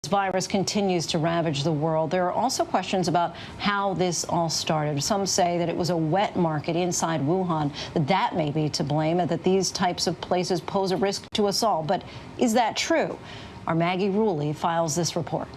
Virus continues to ravage the world. There are also questions about how this all started. Some say that it was a wet market inside Wuhan, that may be to blame, and that these types of places pose a risk to us all. But is that true? Our Maggie Rulli files this report.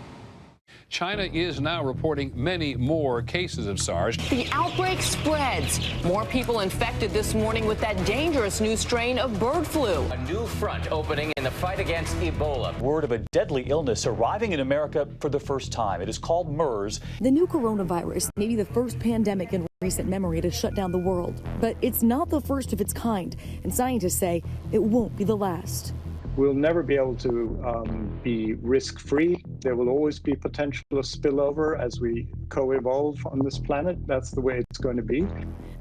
China is now reporting many more cases of SARS. The outbreak spreads. More people infected this morning with that dangerous new strain of bird flu. A new front opening in the fight against Ebola. Word of a deadly illness arriving in America for the first time. It is called MERS. The new coronavirus may be the first pandemic in recent memory to shut down the world. But it's not the first of its kind, and scientists say it won't be the last. We'll never be able to be risk-free. There will always be potential of spillover as we co-evolve on this planet. That's the way it's going to be.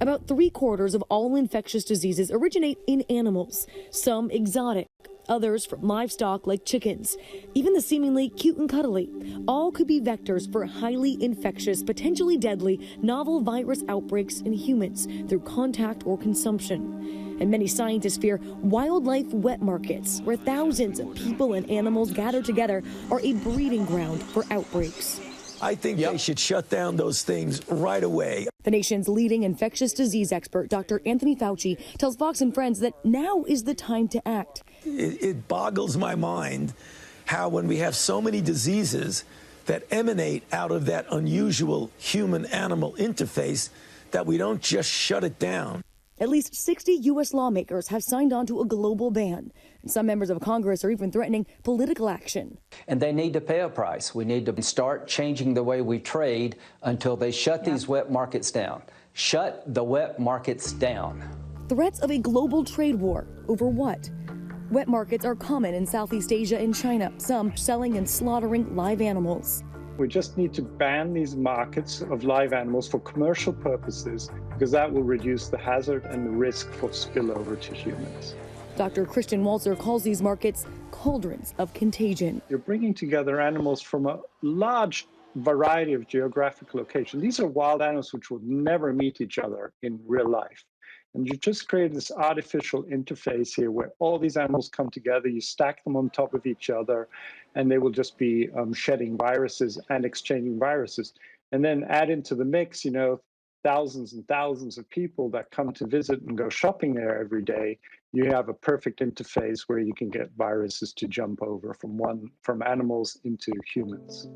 About 3/4 of all infectious diseases originate in animals, some exotic, others from livestock like chickens. Even the seemingly cute and cuddly, all could be vectors for highly infectious, potentially deadly, novel virus outbreaks in humans through contact or consumption. And many scientists fear wildlife wet markets, where thousands of people and animals gather together, are a breeding ground for outbreaks. I think they should shut down those things right away. The nation's leading infectious disease expert, Dr. Anthony Fauci, tells Fox and Friends that now is the time to act. It boggles my mind how when we have so many diseases that emanate out of that unusual human-animal interface that we don't just shut it down. At least 60 U.S. lawmakers have signed on to a global ban. And some members of Congress are even threatening political action. And they need to pay a price. We need to start changing the way we trade until they shut these wet markets down. Shut the wet markets down. Threats of a global trade war. Over what? Wet markets are common in Southeast Asia and China, some selling and slaughtering live animals. We just need to ban these markets of live animals for commercial purposes, because that will reduce the hazard and the risk for spillover to humans. Dr. Christian Walzer calls these markets cauldrons of contagion. You're bringing together animals from a large variety of geographic locations. These are wild animals which would never meet each other in real life. And you just create this artificial interface here where all these animals come together, you stack them on top of each other, and they will just be shedding viruses and exchanging viruses. And then add into the mix, thousands and thousands of people that come to visit and go shopping there every day. You have a perfect interface where you can get viruses to jump over from animals into humans.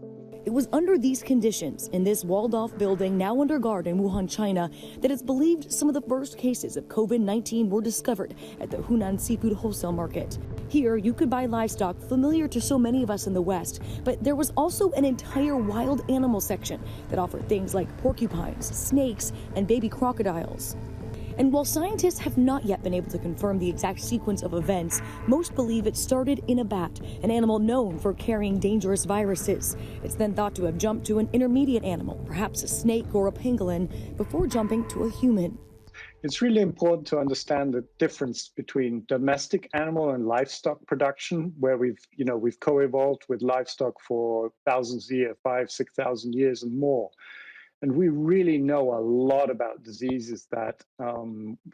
It was under these conditions in this walled-off building now under guard in Wuhan, China, that it's believed some of the first cases of COVID-19 were discovered at the Hunan Seafood Wholesale Market. Here, you could buy livestock familiar to so many of us in the West, but there was also an entire wild animal section that offered things like porcupines, snakes, and baby crocodiles. And while scientists have not yet been able to confirm the exact sequence of events, most believe it started in a bat, an animal known for carrying dangerous viruses. It's then thought to have jumped to an intermediate animal, perhaps a snake or a pangolin, before jumping to a human. It's really important to understand the difference between domestic animal and livestock production, where we've co-evolved with livestock for thousands of years, 5,000, 6,000 years and more. And we really know a lot about diseases that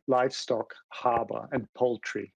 livestock harbor and poultry.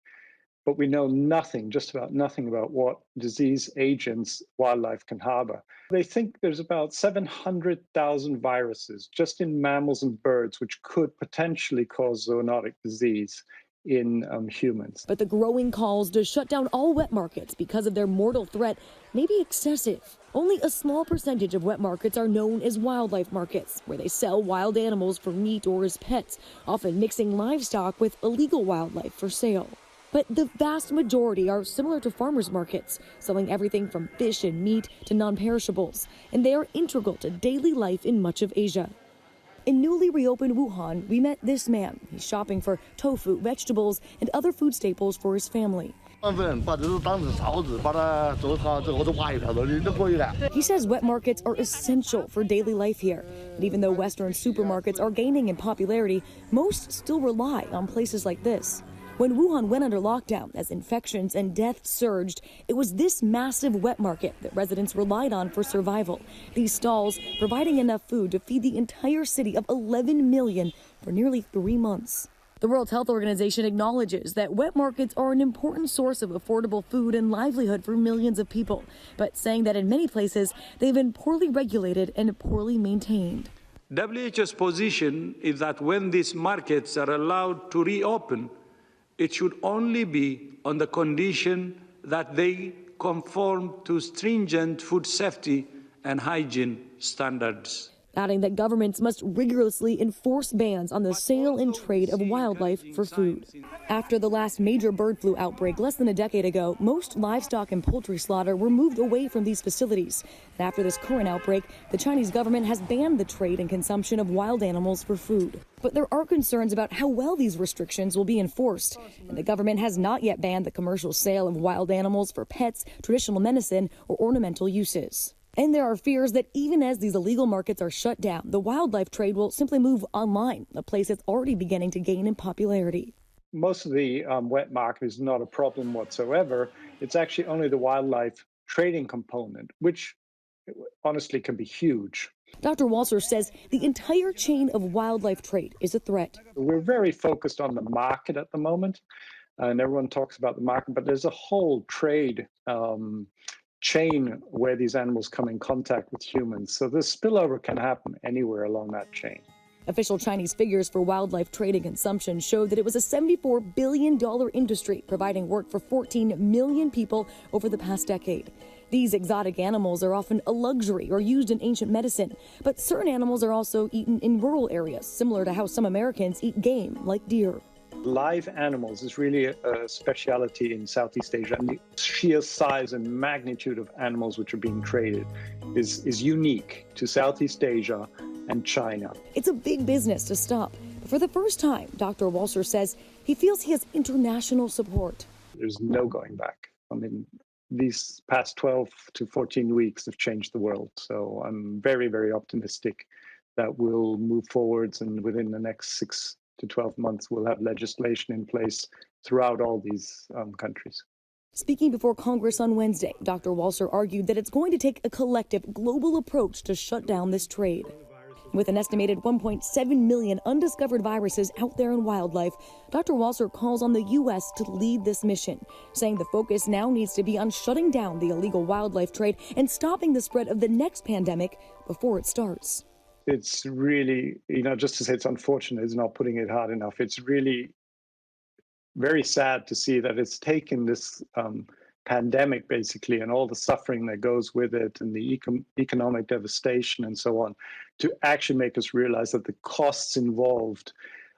But we know nothing, just about nothing, about what disease agents wildlife can harbor. They think there's about 700,000 viruses just in mammals and birds, which could potentially cause zoonotic disease in humans. But the growing calls to shut down all wet markets because of their mortal threat may be excessive. Only a small percentage of wet markets are known as wildlife markets, where they sell wild animals for meat or as pets, often mixing livestock with illegal wildlife for sale. But the vast majority are similar to farmers markets, selling everything from fish and meat to non-perishables, and they are integral to daily life in much of Asia. In newly reopened Wuhan, we met this man. He's shopping for tofu, vegetables, and other food staples for his family. He says wet markets are essential for daily life here. And even though Western supermarkets are gaining in popularity, most still rely on places like this. When Wuhan went under lockdown as infections and deaths surged, it was this massive wet market that residents relied on for survival. These stalls providing enough food to feed the entire city of 11 million for nearly 3 months. The World Health Organization acknowledges that wet markets are an important source of affordable food and livelihood for millions of people, but saying that in many places they've been poorly regulated and poorly maintained. WHO's position is that when these markets are allowed to reopen, it should only be on the condition that they conform to stringent food safety and hygiene standards. Adding that governments must rigorously enforce bans on the sale and trade of wildlife for food. After the last major bird flu outbreak less than a decade ago, most livestock and poultry slaughter were moved away from these facilities. And after this current outbreak, the Chinese government has banned the trade and consumption of wild animals for food. But there are concerns about how well these restrictions will be enforced. And the government has not yet banned the commercial sale of wild animals for pets, traditional medicine, or ornamental uses. And there are fears that even as these illegal markets are shut down, the wildlife trade will simply move online, a place that's already beginning to gain in popularity. Most of the wet market is not a problem whatsoever. It's actually only the wildlife trading component, which honestly can be huge. Dr. Walser says the entire chain of wildlife trade is a threat. We're very focused on the market at the moment, and everyone talks about the market, but there's a whole trade chain where these animals come in contact with humans. So the spillover can happen anywhere along that chain. Official Chinese figures for wildlife trade and consumption showed that it was a $74 billion industry, providing work for 14 million people over the past decade. These exotic animals are often a luxury or used in ancient medicine, but certain animals are also eaten in rural areas, similar to how some Americans eat game, like deer. Live animals is really a specialty in Southeast Asia, and the sheer size and magnitude of animals which are being traded is unique to Southeast Asia and China. It's a big business to stop. But for the first time, Dr. Walser says he feels he has international support. There's no going back. I mean, these past 12 to 14 weeks have changed the world. So I'm very, very optimistic that we'll move forwards, and within the next 6 to 12 months, we'll have legislation in place throughout all these countries. Speaking before Congress on Wednesday, Dr. Walser argued that it's going to take a collective global approach to shut down this trade. With an estimated 1.7 million undiscovered viruses out there in wildlife, Dr. Walser calls on the U.S. to lead this mission, saying the focus now needs to be on shutting down the illegal wildlife trade and stopping the spread of the next pandemic before it starts. It's really, just to say it's unfortunate is not putting it hard enough. It's really very sad to see that it's taken this pandemic, basically, and all the suffering that goes with it and the economic devastation and so on, to actually make us realize that the costs involved,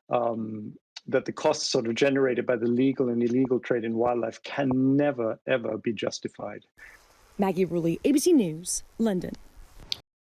that the costs sort of generated by the legal and illegal trade in wildlife can never, ever be justified. Maggie Rulli, ABC News, London.